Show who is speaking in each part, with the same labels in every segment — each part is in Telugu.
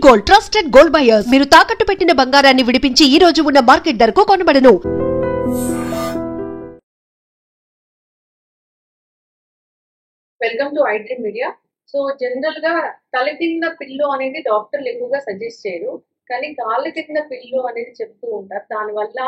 Speaker 1: Gold, trusted gold buyers. మీరు తాకట్టు పెట్టిన బంగారాన్ని విడిపించి ఈ రోజు ఉన్న మార్కెట్ ధరకు కొనబడను.
Speaker 2: Welcome to iDream media. So general గా తల కింద పిల్లో అనేది డాక్టర్లు ఎక్కువగా సజెస్ట్ చేయరు, కానీ కాళ్ళ కింద పిల్లో అనేది చెప్తూ ఉంటారు. దానివల్ల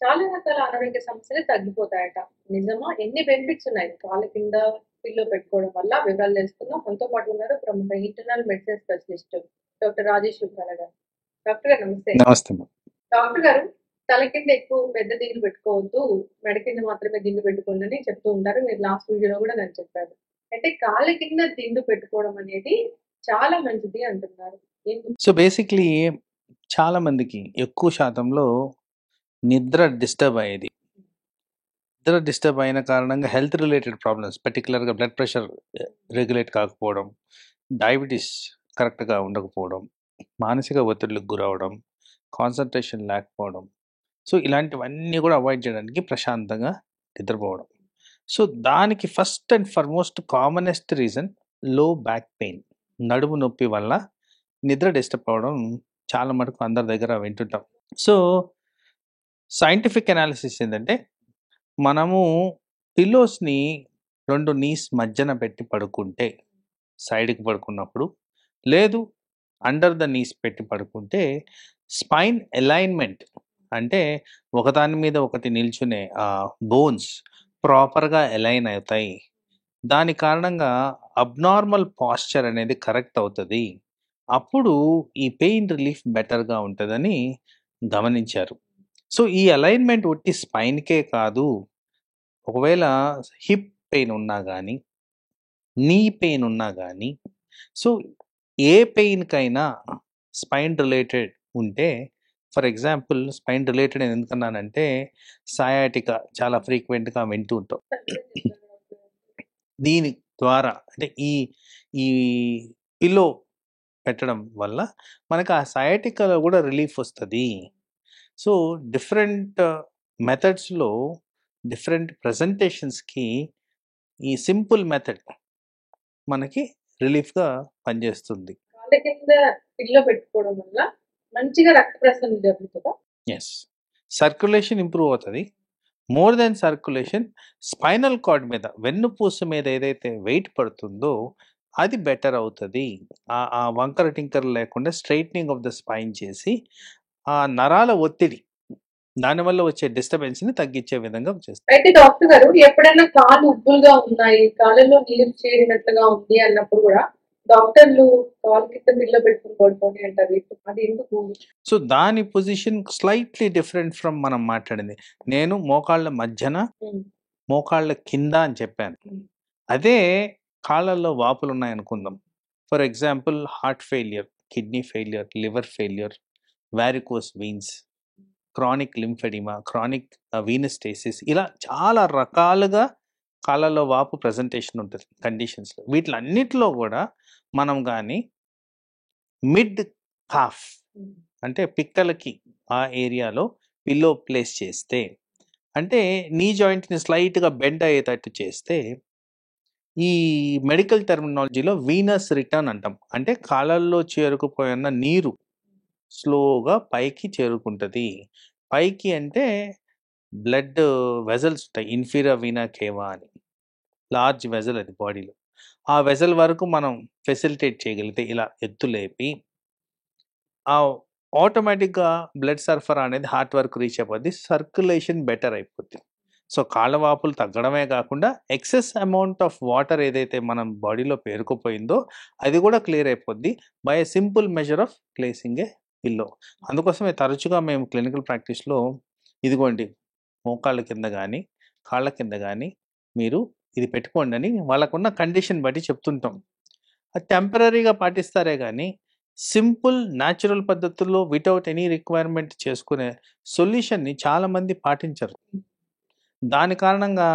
Speaker 2: చాలా రకాల అనారోగ్య సమస్యలు తగ్గిపోతాయట. నిజమా? ఎన్ని బెనిఫిట్స్ ఉన్నాయి కాళ్ళ కింద పిల్లో పెట్టుకోవడం వల్ల? వివరాలు తెలుసుకుందాం. మనతో పాటు ఉన్నారు ప్రముఖ internal medicine specialist doctor Rajesh Rudrala గారు. డాక్టర్ గారు నమస్తే.
Speaker 3: నమస్తే.
Speaker 2: డాక్టర్ గారు, తల కింద ఎక్కువ పెద్ద దిండు పెట్టుకోవద్దు, మెడ కింద మాత్రమే దిండు పెట్టుకోండి అని చెప్తూ ఉంటారు. మీరు లాస్ట్ వీడియోలో కూడా నేను చెప్పారు. అయితే కాళ్ళ కింద దిండు పెట్టుకోవడం అనేది చాలా మంచిది అంటున్నారు.
Speaker 3: సో బేసిక్లీ చాలా మందికి ఎక్కువ శాతంలో నిద్ర డిస్టర్బ్ అయ్యేది. నిద్ర డిస్టర్బ్ అయిన కారణంగా హెల్త్ రిలేటెడ్ ప్రాబ్లమ్స్, పర్టికులర్గా బ్లడ్ ప్రెషర్ రెగ్యులేట్ కాకపోవడం, డయాబెటీస్ కరెక్ట్గా ఉండకపోవడం, మానసిక ఒత్తిడికి గురవడం, కాన్సన్ట్రేషన్ లేకపోవడం, సో ఇలాంటివన్నీ కూడా అవాయిడ్ చేయడానికి ప్రశాంతంగా నిద్రపోవడం. సో దానికి first and foremost commonest reason లో బ్యాక్ పెయిన్, నడుము నొప్పి వల్ల నిద్ర డిస్టర్బ్ అవ్వడం చాలా మటుకు అందరి దగ్గర వింటుంటాం. సో సైంటిఫిక్ అనాలిసిస్ ఏంటంటే, మనము పిల్లోస్ని 2 నీస్ మధ్యన పెట్టి పడుకుంటే, సైడ్కి పడుకున్నప్పుడు, లేదు అండర్ ద నీస్ పెట్టి పడుకుంటే, స్పైన్ అలైన్మెంట్ అంటే ఒకదాని మీద ఒకటి నిల్చునే బోన్స్ ప్రాపర్గా అలైన్ అవుతాయి. దాని కారణంగా అబ్నార్మల్ పాస్చర్ అనేది కరెక్ట్ అవుతుంది. అప్పుడు ఈ పెయిన్ రిలీఫ్ బెటర్గా ఉంటుందని గమనించారు. సో ఈ అలైన్మెంట్ ఒట్టి స్పైన్కే కాదు, ఒకవేళ హిప్ పెయిన్ ఉన్నా కానీ, నీ పెయిన్ ఉన్నా కానీ, సో ఏ పెయిన్కైనా స్పైన్ రిలేటెడ్ ఉంటే, ఫర్ ఎగ్జాంపుల్ స్పైన్ రిలేటెడ్ ఎందుకన్నానంటే, సయాటికా చాలా ఫ్రీక్వెంట్గా వింటూ ఉంటాం. దీని ద్వారా అంటే ఈ పిల్లో పెట్టడం వల్ల మనకు ఆ సయాటికాలో కూడా రిలీఫ్ వస్తుంది. సో డిఫరెంట్ మెథడ్స్లో డిఫరెంట్ ప్రజెంటేషన్స్కి ఈ సింపుల్ మెథడ్ మనకి రిలీఫ్గా పనిచేస్తుంది.
Speaker 2: కాళ్ళ కింద పిల్లో పెట్టుకోవడం వల్ల మంచిగా రక్త ప్రసరణ జరుగుతుందా?
Speaker 3: ఎస్, సర్క్యులేషన్ ఇంప్రూవ్ అవుతుంది. More than circulation, spinal cord మీద, వెన్నుపూస మీద ఏదైతే వెయిట్ పడుతుందో అది బెటర్ అవుతుంది. ఆ వంకర టింకర్ లేకుండా స్ట్రైట్నింగ్ ఆఫ్ ద స్పైన్ చేసి ఆ నరాల ఒత్తిడి, దానివల్ల వచ్చే డిస్టర్బెన్స్ని తగ్గించే విధంగా చేస్తుంది.
Speaker 2: అయితే డాక్టర్ గారు, ఎప్పుడైనా కాళ్ళు ఉబ్బులుగా ఉన్నాయి, కాళ్ళలో నీరు చేరినట్లుగా ఉంది అన్నప్పుడు కూడా డాక్టర్లు కాలు కింద పిల్లో పెట్టుకుని పడుకోండి అంటారు. అది ఎందుకు?
Speaker 3: సో దాని పొజిషన్ స్లైట్లీ డిఫరెంట్ ఫ్రమ్ మనం మాట్లాడింది. నేను మోకాళ్ళ మధ్యన, మోకాళ్ళ కింద అని చెప్పాను. అదే కాళ్ళల్లో వాపులు ఉన్నాయనుకుందాం. For example heart failure, kidney failure, liver failure, varicose veins, chronic lymphoedema, chronic venous stasis, ఇలా చాలా రకాలుగా కాళ్ళలో వాపు ప్రజెంటేషన్ ఉంటుంది కండిషన్స్లో. వీటిలన్నిటిలో కూడా మనం కానీ మిడ్ కాఫ్ అంటే పిక్కలకి ఆ ఏరియాలో పిల్లో ప్లేస్ చేస్తే, అంటే నీ జాయింట్ని స్లైట్గా బెండ్ అయ్యేటట్టు చేస్తే, ఈ మెడికల్ టెర్మినాలజీలో వీనస్ రిటర్న్ అంటాం. అంటే కాళ్ళల్లో చేరుకుపోయిన నీరు స్లోగా పైకి చేరుకుంటుంది. పైకి అంటే బ్లడ్ వెజల్స్ ఉంటాయి, ఇన్ఫీరియర్ వీనా కేవా అని, లార్జ్ వెజల్ అది బాడీలో. ఆ వెజల్ వరకు మనం ఫెసిలిటేట్ చేయగలిగితే, ఇలా ఎత్తులేపి ఆటోమేటిక్గా బ్లడ్ సరఫరా అనేది హార్ట్ వరకు రీచ్ అయిపోద్ది, సర్క్యులేషన్ బెటర్ అయిపోద్ది. సో కాళ్ళ వాపులు తగ్గడమే కాకుండా ఎక్సెస్ అమౌంట్ ఆఫ్ వాటర్ ఏదైతే మనం బాడీలో పేరుకుపోయిందో అది కూడా క్లియర్ అయిపోద్ది by a simple measure of placing A pillow. అందుకోసమే తరచుగా మేము క్లినికల్ ప్రాక్టీస్లో ఇదిగోండి మోకాళ్ళ కింద కానీ కాళ్ళ కింద కానీ మీరు ఇది పెట్టుకోండి అని వాళ్ళకున్న కండిషన్ బట్టి చెప్తుంటాం. అది టెంపరీగా పాటిస్తారే కానీ సింపుల్ న్యాచురల్ పద్ధతుల్లో వితౌట్ ఎనీ రిక్వైర్మెంట్ చేసుకునే సొల్యూషన్ని చాలామంది పాటించరు. దాని కారణంగా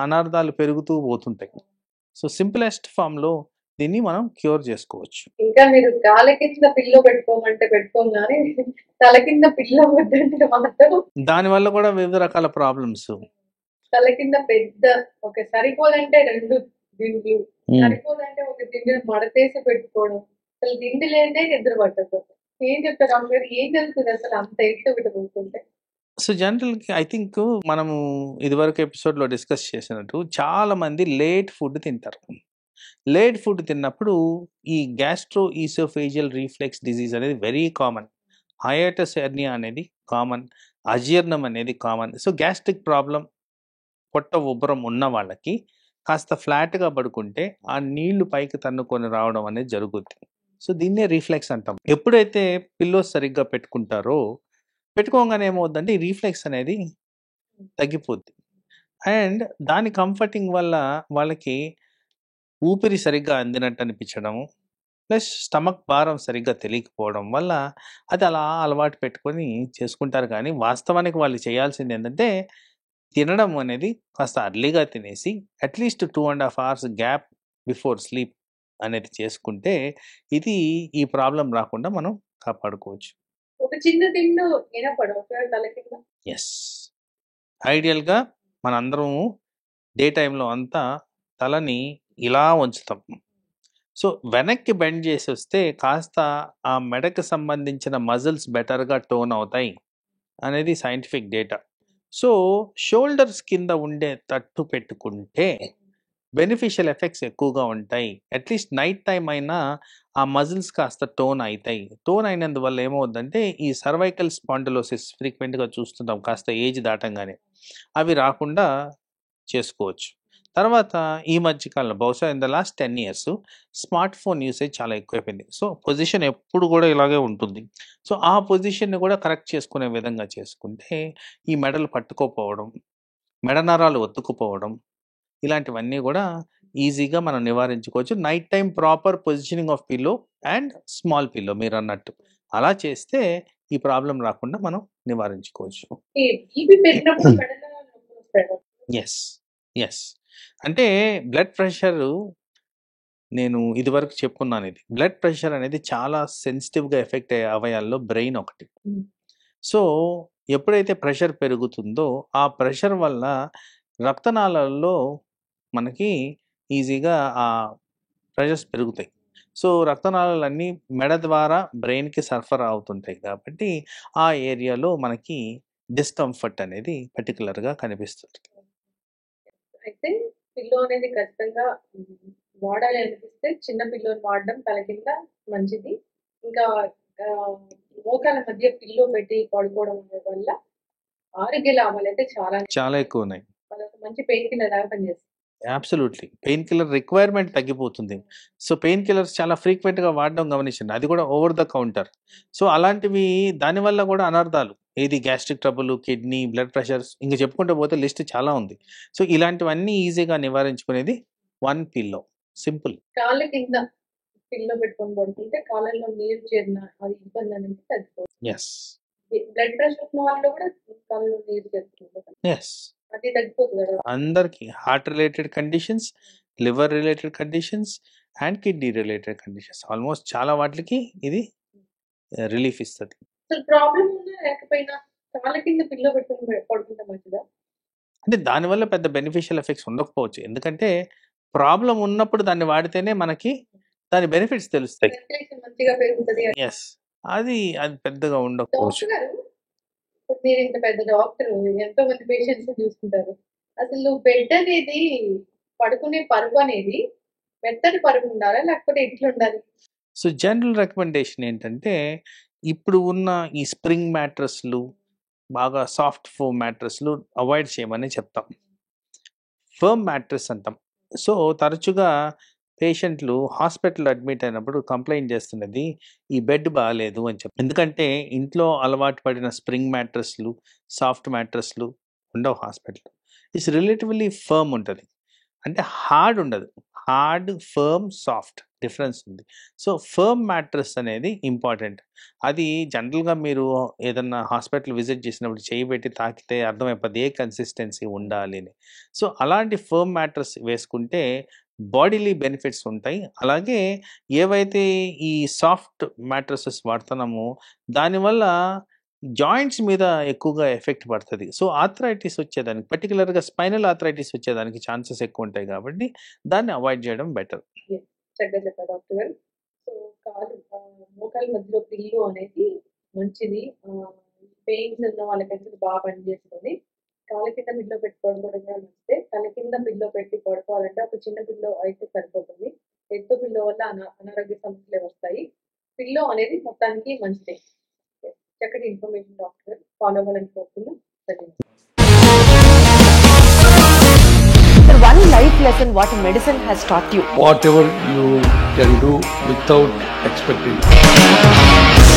Speaker 3: అనార్థాలు పెరుగుతూ పోతుంటాయి. సో సింపులెస్ట్ ఫామ్లో దీన్ని మనం క్యూర్ చేసుకోవచ్చు.
Speaker 2: ఇంకా మీరు కాళ్ళ కింద పిల్లో పెట్టుకోమంటే పెట్టుకోగానే తల కింద పిల్లో వద్దంటే మాత్రం
Speaker 3: దానివల్ల కూడా వివిధ రకాల ప్రాబ్లమ్స్.
Speaker 2: తల కింద పెద్ద ఒక సరిపోదంటే 2 దిండ్లు, సరిపోదంటే ఒక దిండుని మడతేసి పెట్టుకోవడం, అసలు దిండు లేదే నిద్ర పట్టదు. ఏం చెప్తారు డాక్టర్ గారు? ఏం జరుగుతుంది అసలు అంత ఎయిట్ ఒకటి పోతుంటే?
Speaker 3: సో జనరల్‌గా ఐ థింక్ మనము ఇదివరకు ఎపిసోడ్‌లో డిస్కస్ చేసినట్టు చాలా మంది లేట్ ఫుడ్ తింటారు. లేట్ ఫుడ్ తిన్నప్పుడు ఈ గ్యాస్ట్రో ఈసోఫేజియల్ రిఫ్లెక్స్ డిసీజ్ అనేది వెరీ కామన్. హైయాటస్ హెర్నియా అనేది కామన్. అజీర్ణం అనేది కామన్. సో గ్యాస్ట్రిక్ ప్రాబ్లమ్, పొట్ట ఉబ్బరం ఉన్న వాళ్ళకి కాస్త ఫ్లాట్‌గా పడుకుంటే ఆ నీళ్లు పైకి తన్నుకొని రావడం అనేది జరుగుద్ది. సో దీన్నే రిఫ్లెక్స్ అంటాం. ఎప్పుడైతే పిల్లోస్ సరిగ్గా పెట్టుకుంటారో పెట్టుకోగానే ఏమవుద్దంటే ఈ రిఫ్లెక్స్ అనేది తగ్గిపోద్ది. అండ్ దాని కంఫర్టింగ్ వల్ల వాళ్ళకి ఊపిరి సరిగ్గా అందినట్టు అనిపించడము, ప్లస్ స్టమక్ భారం సరిగ్గా తెలియకపోవడం వల్ల అది అలా అలవాటు పెట్టుకొని చేసుకుంటారు. కానీ వాస్తవానికి వాళ్ళు చేయాల్సింది ఏంటంటే తినడం అనేది కాస్త అర్లీగా తినేసి at least 2.5 hours gap before sleep అనేది చేసుకుంటే ఇది ఈ ప్రాబ్లం రాకుండా మనం కాపాడుకోవచ్చు.
Speaker 2: ఒక చిన్న తిండు వినపడు ఒకవేళ తల కింద.
Speaker 3: ఎస్, ఐడియల్గా మనందరం డే టైంలో అంతా తలని ఇలా ఉంచుతాం. సో వెనక్కి బెండ్ చేసి వస్తే కాస్త ఆ మెడకు సంబంధించిన మజిల్స్ బెటర్గా టోన్ అవుతాయి అనేది సైంటిఫిక్ డేటా. సో షోల్డర్స్ కింద ఉండే తట్టు పెట్టుకుంటే బెనిఫిషియల్ ఎఫెక్ట్స్ ఎక్కువగా ఉంటాయి. అట్లీస్ట్ నైట్ టైం అయినా ఆ మజిల్స్ కాస్త టోన్ అవుతాయి. టోన్ అయినందువల్ల ఏమవుద్దంటే ఈ సర్వైకల్ స్పాండిలోసిస్ ఫ్రీక్వెంట్గా చూస్తుంటాం కాస్త ఏజ్ దాటంగానే, అవి రాకుండా చేసుకోవచ్చు. తర్వాత ఈ మధ్యకాలంలో బహుశా in the last 10 years smart phone usage చాలా ఎక్కువైపోయింది. సో పొజిషన్ ఎప్పుడు కూడా ఇలాగే ఉంటుంది. సో ఆ పొజిషన్ని కూడా కరెక్ట్ చేసుకునే విధంగా చేసుకుంటే ఈ మెడలు పట్టుకోపోవడం, మెడ నరాలు ఒత్తుకుపోవడం, ఇలాంటివన్నీ కూడా ఈజీగా మనం నివారించుకోవచ్చు. Night time proper positioning of pillow and small pillow మీరు అన్నట్టు అలా చేస్తే ఈ ప్రాబ్లం రాకుండా మనం నివారించుకోవచ్చు.
Speaker 2: ఈ బీపీ పెరిగినప్పుడు మెడలో నొప్పులు వస్తాయి కదా?
Speaker 3: Yes, yes. అంటే బ్లడ్ ప్రెషర్, నేను ఇదివరకు చెప్పుకున్నాను, ఇది బ్లడ్ ప్రెషర్ అనేది చాలా సెన్సిటివ్గా ఎఫెక్ట్ అయ్యే అవయాల్లో బ్రెయిన్ ఒకటి.
Speaker 2: Hmm.
Speaker 3: సో ఎప్పుడైతే ప్రెషర్ పెరుగుతుందో ఆ ప్రెషర్ వల్ల రక్తనాళాల్లో మనకి ఈజీగా ఆ ప్రెషర్స్ పెరుగుతాయి. సో రక్తనాళాలన్నీ మెడ ద్వారా బ్రెయిన్కి సరఫరా అవుతుంటాయి కాబట్టి ఆ ఏరియాలో మనకి డిస్కంఫర్ట్ అనేది పర్టికులర్గా కనిపిస్తుంది.
Speaker 2: అయితే పిల్లో అనేది ఖచ్చితంగా వాడాలి అనిపిస్తే చిన్న పిల్లోని వాడడం తల కింద మంచిది. ఇంకా మోకాల మధ్య పిల్లో పెట్టి పడుకోవడం వల్ల ఆరోగ్య లాభాలు అయితే
Speaker 3: చాలా ఎక్కువ ఉన్నాయి.
Speaker 2: అదొక మంచి పెయిన్ కిల్లర్ లాగా పనిచేస్తుంది.
Speaker 3: అబ్సల్యూట్లీ పెయిన్ కిల్లర్ రిక్వైర్మెంట్ తగ్గిపోతుంది. సో పెయిన్ కిల్లర్స్ చాలా ఫ్రీక్వెంట్గా వాడడం గమనించండి, అది కూడా ఓవర్ ద కౌంటర్. సో అలాంటివి దానివల్ల కూడా అనర్థాలు, ఏది gastric trouble, kidney, blood pressures, ఇంకా చెప్పుకుంటూ పోతే లిస్ట్ చాలా ఉంది. సో ఇలాంటివన్నీ ఈజీగా నివారించుకునేది వన్ పిల్లో, సింపుల్.
Speaker 2: కాళ్ళ కింద పిల్లో పెట్టుకొని పడుకుంటే కాళ్ళల్లో నీరు చేరిన అది ఇబ్బంది అనేది తగ్గిపోతుంది.
Speaker 3: ఎస్,
Speaker 2: బ్లడ్ ప్రెషర్ ఉన్న వాళ్ళు కూడా కాళ్ళలో నీరు చేరుతుంది,
Speaker 3: ఎస్.
Speaker 2: అది తగ్గిపోతుంది కదా.
Speaker 3: అందరికి heart related conditions, liver related conditions and kidney related conditions almost చాలా వాటికి ఇది రిలీఫ్ ఇస్తుంది.
Speaker 2: అసలు ప్రాబ్లం ఉన్నా లేకపోయినా కాళ్ళ కింద పిల్లో పెట్టుకొని పడుకుంటే మంచిదా?
Speaker 3: అంటే దానివల్ల పెద్ద బెనిఫిషియల్ ఎఫెక్ట్స్ ఉండకపోవచ్చు, ఎందుకంటే ప్రాబ్లం ఉన్నప్పుడు దాన్ని వాడితేనే మనకి దాని బెనిఫిట్స్ తెలుస్తాయి.
Speaker 2: సర్క్యులేషన్ మంచిగా పెరుగుతుంది.
Speaker 3: ఎస్, అది పెద్దగా ఉండకపోవచ్చు.
Speaker 2: డాక్టర్ గారు, ఇప్పుడు మీరు ఇంత పెద్ద డాక్టర్, ఎంతో మంది పేషెంట్స్ చూసుకుంటారు, అసలు బెడ్ అనేది పడుకునే పరుపు అనేది మెత్తటి పరుపు ఉండాలా లేకపోతే ఎట్లా ఉండాలి?
Speaker 3: సో జనరల్ రికమెండేషన్ ఏంటంటే ఇప్పుడు ఉన్న ఈ స్ప్రింగ్ మ్యాట్రస్లు, బాగా సాఫ్ట్ ఫోమ్ మ్యాట్రస్లు అవాయిడ్ చేయమని చెప్తాం. ఫర్మ్ మ్యాట్రస్ అంటాం. సో తరచుగా పేషెంట్లు హాస్పిటల్ అడ్మిట్ అయినప్పుడు కంప్లైంట్ చేస్తున్నది ఈ బెడ్ బాగాలేదు అని చెప్పి. ఎందుకంటే ఇంట్లో అలవాటు పడిన స్ప్రింగ్ మ్యాట్రస్లు, సాఫ్ట్ మ్యాట్రస్లు ఉండవు హాస్పిటల్. ఇట్స్ రిలేటివ్లీ ఫర్మ్ ఉంటుంది, అంటే హార్డ్ ఉండదు. హార్డ్, ఫర్మ్, సాఫ్ట్ డిఫరెన్స్ ఉంది. సో ఫర్మ్ మ్యాట్రస్ అనేది ఇంపార్టెంట్. అది జనరల్గా మీరు ఏదన్నా హాస్పిటల్ విజిట్ చేసినప్పుడు చేయి పెట్టి తాకితే అర్థమైపోద్ది ఏ కన్సిస్టెన్సీ ఉండాలి అని. సో అలాంటి ఫర్మ్ మ్యాట్రస్ వేసుకుంటే బాడీలీ బెనిఫిట్స్ ఉంటాయి. అలాగే ఏవైతే ఈ సాఫ్ట్ మ్యాట్రసెస్ వాడుతున్నామో దానివల్ల జాయింట్స్ మీద ఎక్కువగా ఎఫెక్ట్ పడుతుంది. సో ఆర్థరైటిస్ వచ్చేదానికి, పర్టికులర్గా స్పైనల్ ఆర్థరైటిస్ వచ్చేదానికి ఛాన్సెస్ ఎక్కువ ఉంటాయి కాబట్టి దాన్ని అవాయిడ్ చేయడం బెటర్.
Speaker 2: చక్కగా చెప్పారు డాక్టర్ గారు. సో కాలు మోకాల మధ్యలో పిల్లు అనేది మంచిది. పెయిన్స్ ఉన్న వాళ్ళకైతే ఇది బాగా పనిచేస్తుంది. కాళ్ళ కింద పిల్లో పెట్టి పడుకోవడం కూడా మంచిదే. తల కింద పిల్లో పెట్టి పడుకోవాలంటే ఒక చిన్న పిల్లో అయితే సరిపోతుంది. ఎత్తు పిల్లో వల్ల అనారోగ్య సమస్యలు వస్తాయి. పిల్లో అనేది మొత్తానికి మంచిదే. చక్కటి ఇన్ఫర్మేషన్ డాక్టర్ ఫాలో అవ్వాలని కోరుతున్నాం. ధన్యవాదాలు.
Speaker 4: One life lesson what medicine has taught you.
Speaker 5: Whatever you can do without expecting.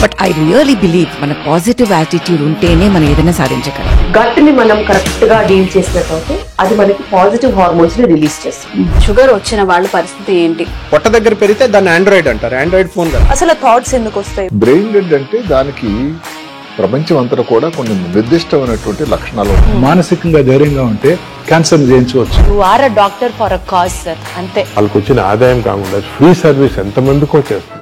Speaker 6: But I really believe మన పాజిటివ్ యాటిట్యూడ్ ఉంటేనే మనం ఏదైనా సాధించగలం.
Speaker 4: గట్ ని మనం కరెక్ట్ గా డీల్ చేసినట్లయితే అది మనకి పాజిటివ్ హార్మోన్స్ ని రిలీజ్ చేస్తుంది.
Speaker 7: షుగర్ వచ్చిన వాళ్ళ పరిస్థితి ఏంటి?
Speaker 5: పొట్ట దగ్గర పెరిగితే దాన్ని ఆండ్రాయిడ్ అంటారు. ఆండ్రాయిడ్ ఫోన్ కదా.
Speaker 4: అసలు థాట్స్ ఎందుకు వస్తాయి?
Speaker 8: బ్రెయిన్ డెడ్ అంటే దానికి ప్రపంచం అంతా కూడా కొన్ని నిర్దిష్టమైనటువంటి లక్షణాలు ఉన్నాయి.
Speaker 9: మానసికంగా ధైర్యంగా ఉంటే క్యాన్సర్ జయించవచ్చు.
Speaker 4: You are a doctor for a cause sir, అంతే.
Speaker 9: వాళ్ళకి వచ్చిన ఆదాయం కాకుండా ఫ్రీ సర్వీస్ ఎంతమందికో చేస్తుంది.